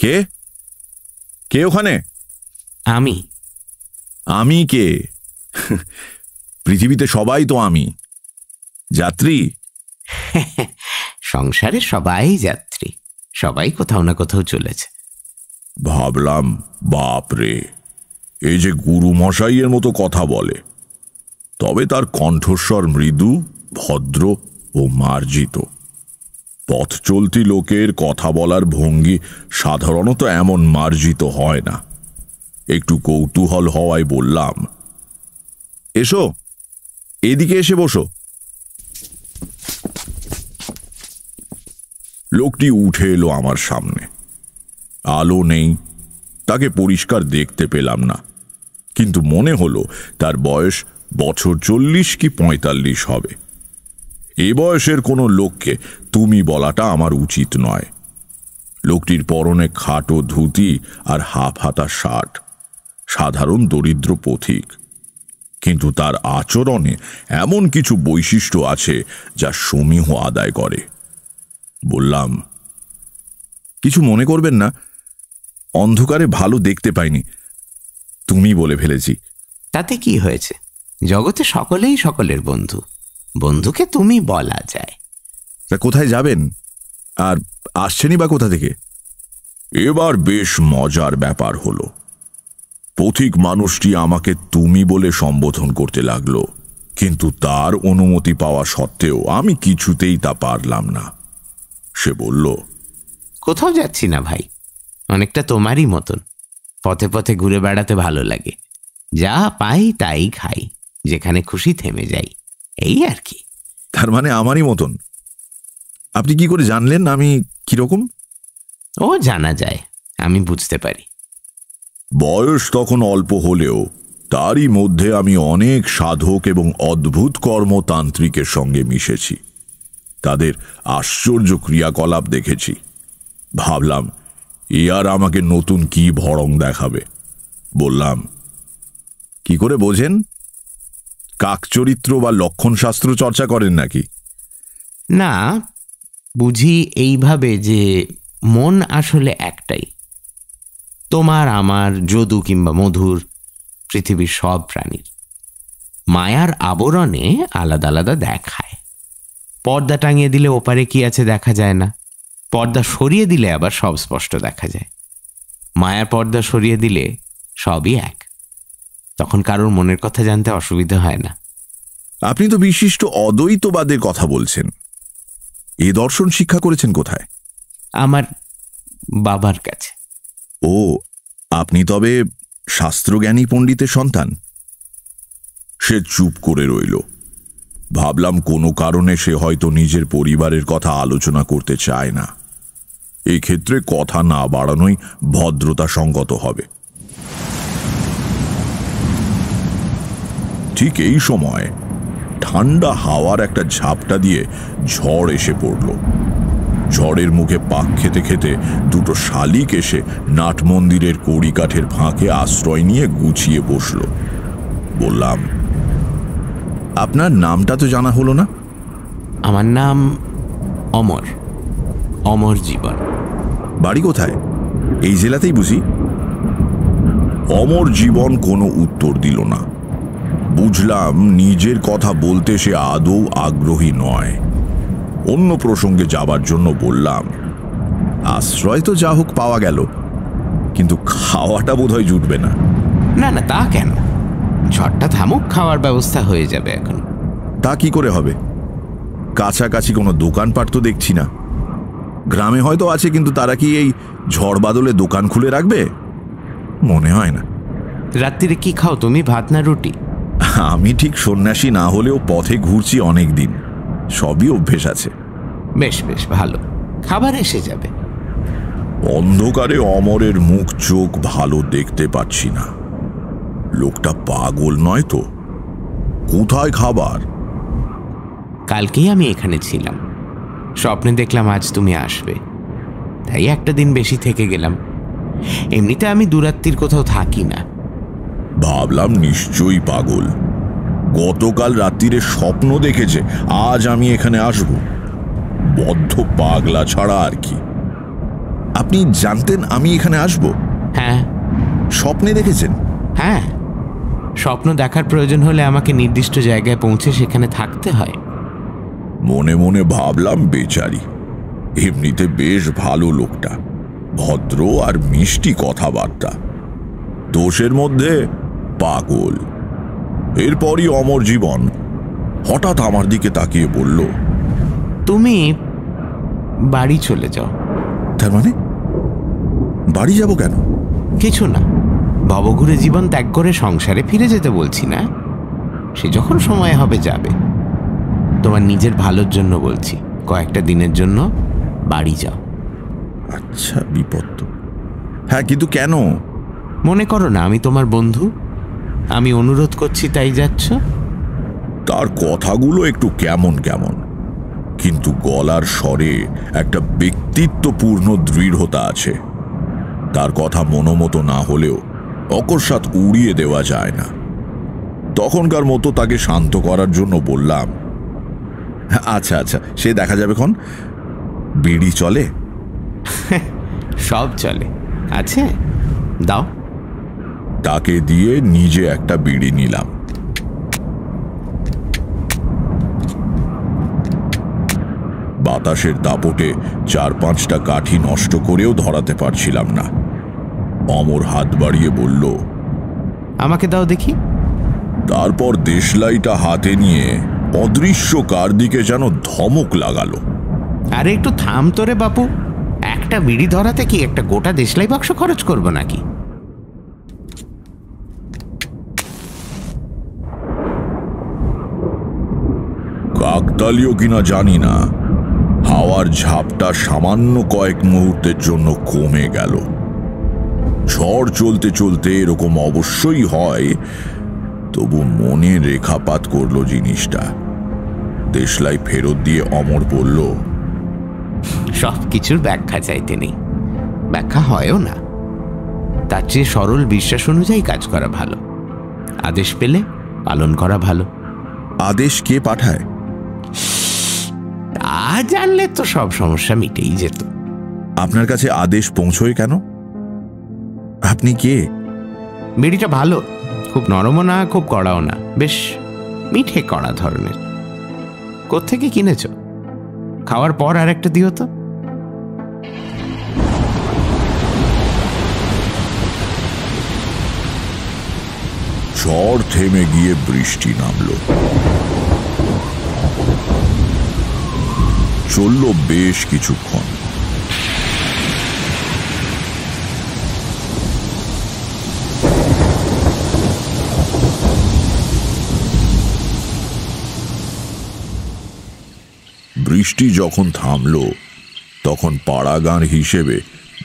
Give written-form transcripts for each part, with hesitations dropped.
কে কে ওখানে? আমি। আমি কে? পৃথিবীতে সবাই তো আমি। যাত্রী। সংসারে সবাই যাত্রী, সবাই কোথাও না কোথাও চলেছে। ভাবলাম, বাপ রে, এই যে গুরু মশাইয়ের মতো কথা বলে, তবে তার কণ্ঠস্বর মৃদু, ভদ্র ও মার্জিত। পথ চলতি লোকের কথা বলার ভঙ্গি সাধারণত এমন মার্জিত হয় না। একটু কৌতূহল হওয়ায় বললাম, এসো, এদিকে এসে বসো। লোকটি উঠে এলো আমার সামনে। আলো নেই, তাকে পরিষ্কার দেখতে পেলাম না, কিন্তু মনে হলো তার বয়স বছর 40 কি 45 হবে। এ বয়সের কোনো লোককে তুমি বলাটা আমার উচিত নয়। লোকটির পরনে খাটো ধুতি আর হাফ হাতা শার্ট, সাধারণ দরিদ্র পথিক, কিন্তু তার আচরণে এমন কিছু বৈশিষ্ট্য আছে যা সমীহ আদায় করে। বললাম, কিছু মনে করবেন না, অন্ধকারে ভালো দেখতে পাইনি, তুমি বলে ফেলেছি। তাতে কি হয়েছে? জগতে সকলেই সকলের বন্ধু, বন্ধুকে তুমি বলা যায়। তা কোথায় যাবেন, আর আসছেনই বা কোথা থেকে? এবার বেশ মজার ব্যাপার হলো। পথিক মানুষটি আমাকে তুমি বলে সম্বোধন করতে লাগলো, কিন্তু তার অনুমতি পাওয়া সত্ত্বেও আমি কিছুতেই তা পারলাম না। সে বলল, কোথাও যাচ্ছি না ভাই, অনেকটা তোমারই মতন। পথে পথে ঘুরে বেড়াতে ভালো লাগে, যা পাই তাই খাই, যেখানে খুশি থেমে যাই, এই আর কি। তার মানে আমারই মতন? আপনি কি করে জানলেন আমি কিরকম? ও জানা যায়, আমি বুঝতে পারি। বয়স তখন অল্প হলেও তারই মধ্যে আমি অনেক সাধক এবং অদ্ভুত কর্মতান্ত্রিকের সঙ্গে মিশেছি। তাদের আশ্চর্য ক্রিয়াকলাপ দেখেছি। ভাবলাম, এ আর আমাকে নতুন কি ভড়ং দেখাবে। বললাম, কি করে বোঝেন? কাকচরিত্র বা লক্ষণশাস্ত্র চর্চা করেন নাকি? না, বুঝি এইভাবে যে মন আসলে একটাই। তোমার, আমার, যদু কিংবা মধুর, পৃথিবীর সব প্রাণীর। মায়ার আবরণে আলাদা আলাদা দেখায়। পর্দা টাঙিয়ে দিলে ওপারে কি আছে দেখা যায় না, পর্দা সরিয়ে দিলে আবার সব স্পষ্ট দেখা যায়। মায়ার পর্দা সরিয়ে দিলে সবই এক, তখন কারোর মনের কথা জানতে অসুবিধা হয় না। আপনি তো বিশিষ্ট অদ্বৈতবাদের কথা বলছেন। এ দর্শন শিক্ষা করেছেন কোথায়? আমার বাবার কাছে। ও, আপনি তবে শাস্ত্রজ্ঞানী পণ্ডিতের সন্তান? সে চুপ করে রইল। ভাবলাম কোনো কারণে সে হয়তো নিজের পরিবারের কথা আলোচনা করতে চায় না। এই ক্ষেত্রে কথা না বাড়ানোই ভদ্রতা সঙ্গত হবে। ঠিক এই সময় ঠান্ডা হাওয়ার একটা ঝাপটা দিয়ে ঝড় এসে পড়ল। ঝড়ের মুখে পাক খেতে খেতে দুটো শালিক এসে নাট মন্দিরের কড়িকাঠের ফাঁকে আশ্রয় নিয়ে গুছিয়ে বসল। বললাম, আপনার নামটা তো জানা হলো না। আমার নাম অমর, অমর জীবন। বাড়ি কোথায়? এই জেলাতেই বুঝি। অমর জীবন কোনো উত্তর দিল না। বুঝলাম নিজের কথা বলতে সে আদৌ আগ্রহী নয়। অন্য প্রসঙ্গে যাবার জন্য বললাম, আশ্রয় তো যা হোক পাওয়া গেল, কিন্তু খাওয়াটা বোধহয় জুটবে না। না না, তা কেন, ঝড়টা থামুক, খাওয়ার ব্যবস্থা হয়ে যাবে এখন। তা কি করে হবে? কাছাকাছি কোনো দোকানপাট তো দেখছি না। গ্রামে হয়তো আছে, কিন্তু তারা কি এই ঝড় বাদলে দোকান খুলে রাখবে? মনে হয় না। রাত্রিরে কি খাও তুমি, ভাত না রুটি? আমি ঠিক সন্ন্যাসী না হলেও পথে ঘুরছি অনেক দিন, সবই অভ্যেস আছে। বেশ বেশ ভালো, খাবার এসে যাবে। অন্ধকারে অমরের মুখ চোখ ভালো দেখতে পাচ্ছি না। লোকটা পাগল নয় তো? কোথায় খাবার? কালকেই আমি এখানে ছিলাম, স্বপ্নে দেখলাম আজ তুমি আসবে, তাই একটা দিন বেশি থেকে গেলাম। এমনিতে আমি দুরাত্রির কোথাও থাকি না। ভাবলাম নিশ্চয়ই পাগল। গতকাল রাত্রিরে স্বপ্ন দেখেছে আজ আমি এখানে আসব। বদ্ধ পাগলা ছাড়া আর কি। আপনি জানতেন আমি এখানে আসব? হ্যাঁ। স্বপ্নে দেখেছেন? হ্যাঁ, স্বপ্ন দেখার প্রয়োজন হলে আমাকে নির্দিষ্ট জায়গায় পৌঁছে সেখানে থাকতে হয়। মনে মনে ভাবলাম, বেচারি, এমনিতে বেশ ভালো লোকটা, ভদ্র আর মিষ্টি কথাবার্তা, দোষের মধ্যে পাগল। এরপরই অমর জীবন হঠাৎ আমার দিকে তাকিয়ে বলল, তুমি বাড়ি চলে যাও। তার মানে বাড়ি যাব কেন? কিছু না, ভবঘুরে জীবন ত্যাগ করে সংসারে ফিরে যেতে বলছি না, সে যখন সময় হবে যাবে। তোমার নিজের ভালোর জন্য বলছি, কয়েকটা দিনের জন্য বাড়ি যাও। আচ্ছা, বিপদ তো। হ্যাঁ, কিন্তু কেন? মনে করো না আমি তোমার বন্ধু, আমি অনুরোধ করছি তাই যাচ্ছ? তার কথাগুলো একটু কেমন কেমন, কিন্তু গলার স্বরে একটা ব্যক্তিত্বপূর্ণ দৃঢ়তা আছে। তার কথা মনোমতো না হলেও অকস্মাৎ উড়িয়ে দেওয়া যায় না। তখনকার মতো তাকে শান্ত করার জন্য বললাম, আচ্ছা আচ্ছা, সে দেখা যাবে খন। বিড়ি চলে? সব চলে, আছে, দাও। তাকে দিয়ে নিজে একটা বিড়ি নিলাম। বাতাসের দাপটে 4-5টা কাঠি নষ্ট করেও ধরাতে পারছিলাম না। অমর হাত বাড়িয়ে বলল, আমাকে দাও দেখি। তারপর দেশলাইটা হাতে নিয়ে অদৃশ্য কার দিকে যেন ধমক লাগালো। আরে একটু থাম তোরে বাপু, একটা বিড়ি ধরাতে কি একটা গোটা দেশলাই বাক্স খরচ করব নাকি? কাকতালীয় কিনা জানি না, হাওয়ার ঝাপটা সামান্য কয়েক মুহূর্তের জন্য কমে গেল। ঝড় চলতে চলতে এরকম অবশ্যই হয়, তবু মনে রেখাপাত করলো জিনিসটা। দেশলাই ফেরত দিয়ে অমর বলল, সব কিছুর ব্যাখ্যা চাইতে নেই, ব্যাখ্যা হয়ও না। তার চেয়ে সরল বিশ্বাস অনুযায়ী কাজ করা ভালো, আদেশ পেলে পালন করা ভালো। আদেশ কে পাঠায়? তা জানলে তো সব সমস্যা মিটেই যেত। আপনার কাছে আদেশ পৌঁছয় কেন? আপনি কে? বিড়িটা ভালো, খুব নরমও না খুব কড়াও না, বেশ মিঠে কড়া ধরনের। কোত্থেকে কিনেছ? খাওয়ার পর আর একটা দিও তো। ঝড় থেমে গিয়ে বৃষ্টি নামলো। চলল বেশ কিছুক্ষণ। বৃষ্টি যখন থামল তখন পাড়াগাঁর হিসেবে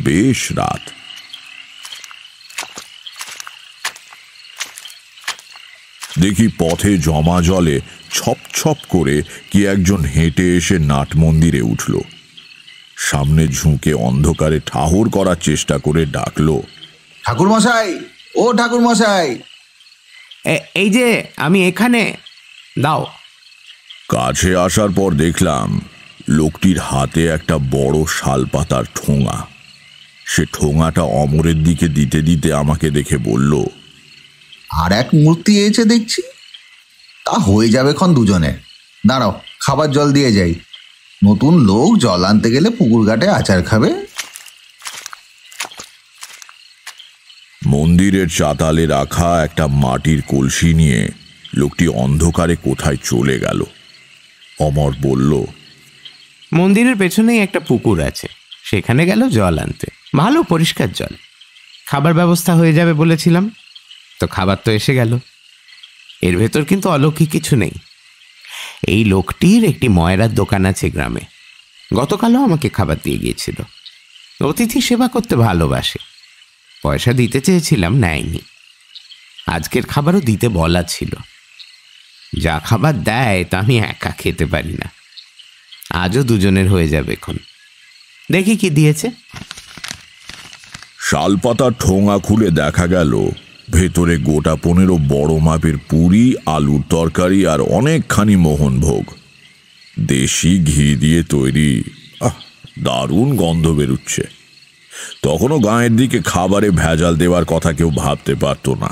বেশ রাত। দেখি পথে জমা জলে ছপ ছপ করে কি একজন হেঁটে এসে নাট মন্দিরে উঠল। সামনে ঝুঁকে অন্ধকারে ঠাহর করার চেষ্টা করে ডাকলো, ঠাকুর মশাই, ও ঠাকুর মশাই। এই যে আমি এখানে, দাও। কাছে আসার পর দেখলাম লোকটির হাতে একটা বড় শালপাতার ঠোঙা। সে ঠোঙাটা অমরের দিকে দিতে দিতে আমাকে দেখে বলল, আর এক মূর্তি এসে দেখছি, তা হয়ে যাবে খন দুজনে। দাঁড়াও, খাবার জল দিয়ে যাই। নতুন লোক জল আনতে গেলে পুকুর ঘাটে আচার খাবে। মন্দিরের চাতালে রাখা একটা মাটির কলসি নিয়ে লোকটি অন্ধকারে কোথায় চলে গেল। অমর বলল, মন্দিরের পেছনেই একটা পুকুর আছে, সেখানে গেল জল আনতে, ভালো পরিষ্কার জল। খাবার ব্যবস্থা হয়ে যাবে বলেছিলাম, তো খাবার তো এসে গেল। এর ভেতর কিন্তু অলৌকিক কিছু নেই। এই লোকটির একটি ময়রার দোকান আছে গ্রামে, গতকালও আমাকে খাবার দিয়ে গিয়েছিল। অতিথি সেবা করতে ভালোবাসে, পয়সা দিতে চেয়েছিলাম, নেয়নি। আজকের খাবারও দিতে বলা ছিল। যা খাবার দেয় তা আমি একা খেতে পারি না, আজও দুজনের হয়ে যাবে এখন। দেখি কি দিয়েছে। শালপাতার ঠোঙা খুলে দেখা গেল ভেতরে গোটা 15 বড় মাপের পুরি, আলুর তরকারি আর অনেকখানি মোহনভোগ। দেশি ঘি দিয়ে তৈরি। দারুণ গন্ধ বেরুচ্ছে। তখনও গাঁয়ের দিকে খাবারে ভেজাল দেওয়ার কথা কেউ ভাবতে পারত না।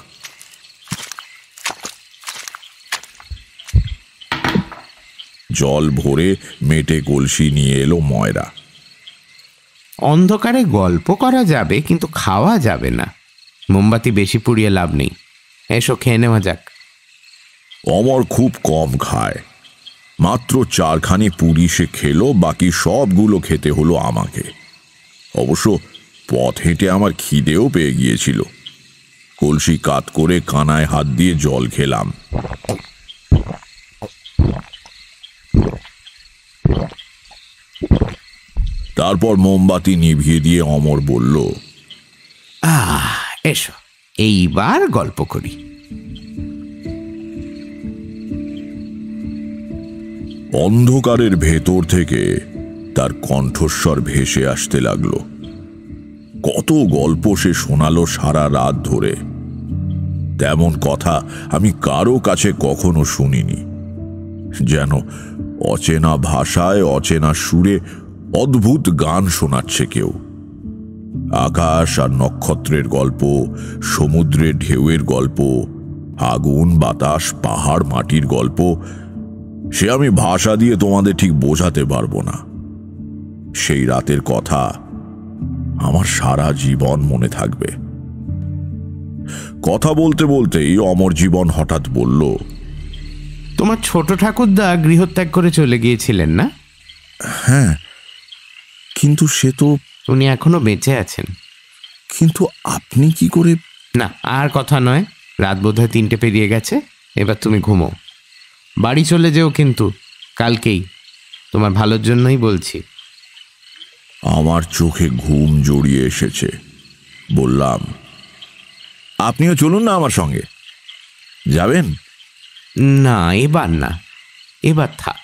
জল ভরে মেটে কলসি নিয়ে এলো ময়রা। অন্ধকারে গল্প করা যাবে, কিন্তু খাওয়া যাবে না। মোমবাতি বেশি পুড়িয়ে লাভ নেই। এসো খেয়ে নেওয়া যাক। অমর খুব কম খায়, মাত্র 4খানি পুরি সে খেলো, বাকি সবগুলো খেতে হলো আমাকে। অবশ্য পথ হেঁটে আমার খিদেও পেয়ে গিয়েছিল। কলসি কাত করে কানায় হাত দিয়ে জল খেলাম। তারপর মোমবাতি নিভিয়ে দিয়ে অমর বলল, এসো এইবার গল্প করি। অন্ধকারের ভেতর থেকে তার কণ্ঠস্বর ভেসে আসতে লাগলো। কত গল্প সে শোনালো সারা রাত ধরে। তেমন কথা আমি কারো কাছে কখনো শুনিনি। যেন অচেনা ভাষায় অচেনা সুরে অদ্ভুত গান শোনাচ্ছে কেউ। আকাশ আর নক্ষত্রের গল্প, সমুদ্রের ঢেউয়ের গল্প, আগুন বাতাস পাহাড় মাটির গল্প, সে আমি ভাষা দিয়ে তোমাদের ঠিক বোঝাতে পারবো না। সেই রাতের কথা আমার সারা জীবন মনে থাকবে। কথা বলতে বলতেই অমর জীবন হঠাৎ বলল, তোমার ছোট ঠাকুরদা গৃহত্যাগ করে চলে গিয়েছিলেন না? হ্যাঁ, কিন্তু সে তো... উনি এখনো বেঁচে আছেন। কিন্তু আপনি কি করে... না, আর কথা নয়। রাত বোধহয় 3টে পেরিয়ে গেছে। এবার তুমি ঘুমো। বাড়ি চলে যেও কিন্তু কালকেই। তোমার ভালোর জন্যই বলছি। আমার চোখে ঘুম জড়িয়ে এসেছে। বললাম, আপনিও চলুন না আমার সঙ্গে। যাবেন? না, এবার না, এবার থাক।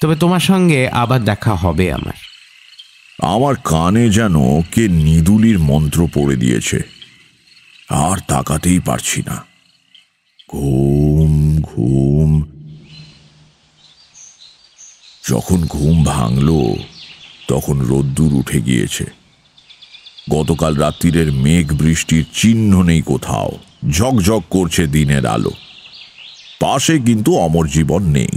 তবে তোমার সঙ্গে আবার দেখা হবে আমার। আমার কানে যেন কে নিদুলির মন্ত্র পড়ে দিয়েছে। আর তাকাতেই পারছি না। ঘুম ঘুম। যখন ঘুম ভাঙল তখন রোদ্দুর উঠে গিয়েছে। গতকাল রাত্রিরের মেঘ বৃষ্টির চিহ্ন নেই কোথাও। ঝকঝক করছে দিনের আলো। পাশে কিন্তু অমর জীবন নেই।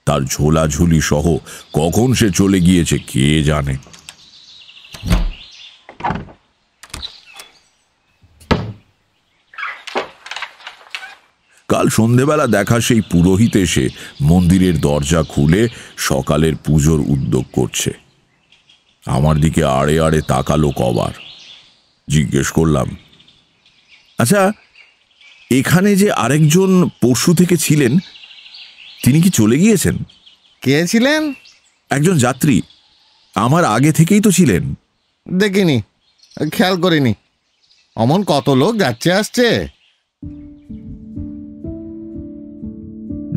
তার ঝোলাঝুলি সহ কখন সে চলে গিয়েছে কে জানে। কাল সন্ধেবেলা দেখা সেই পুরোহিত এসে মন্দিরের দরজা খুলে সকালের পুজোর উদ্যোগ করছে। আমার দিকে আড়ে আড়ে তাকালো কবার। জিজ্ঞেস করলাম, আচ্ছা, এখানে যে আরেকজন পরশু থেকে ছিলেন, তিনি কি চলে গিয়েছেন? কে ছিলেন? একজন যাত্রী। আমার আগে থেকেই তো ছিলেন। দেখিনি, খেয়াল করিনি। অমন কত লোক যাচ্ছে আসছে।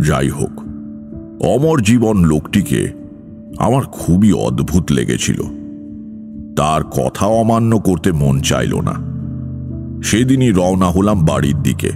যাই হোক, অমর জীবন লোকটিকে আমার খুবই অদ্ভুত লেগেছিল। তার কথা অমান্য করতে মন চাইল না। সেদিনই রওনা হলাম বাড়ির দিকে।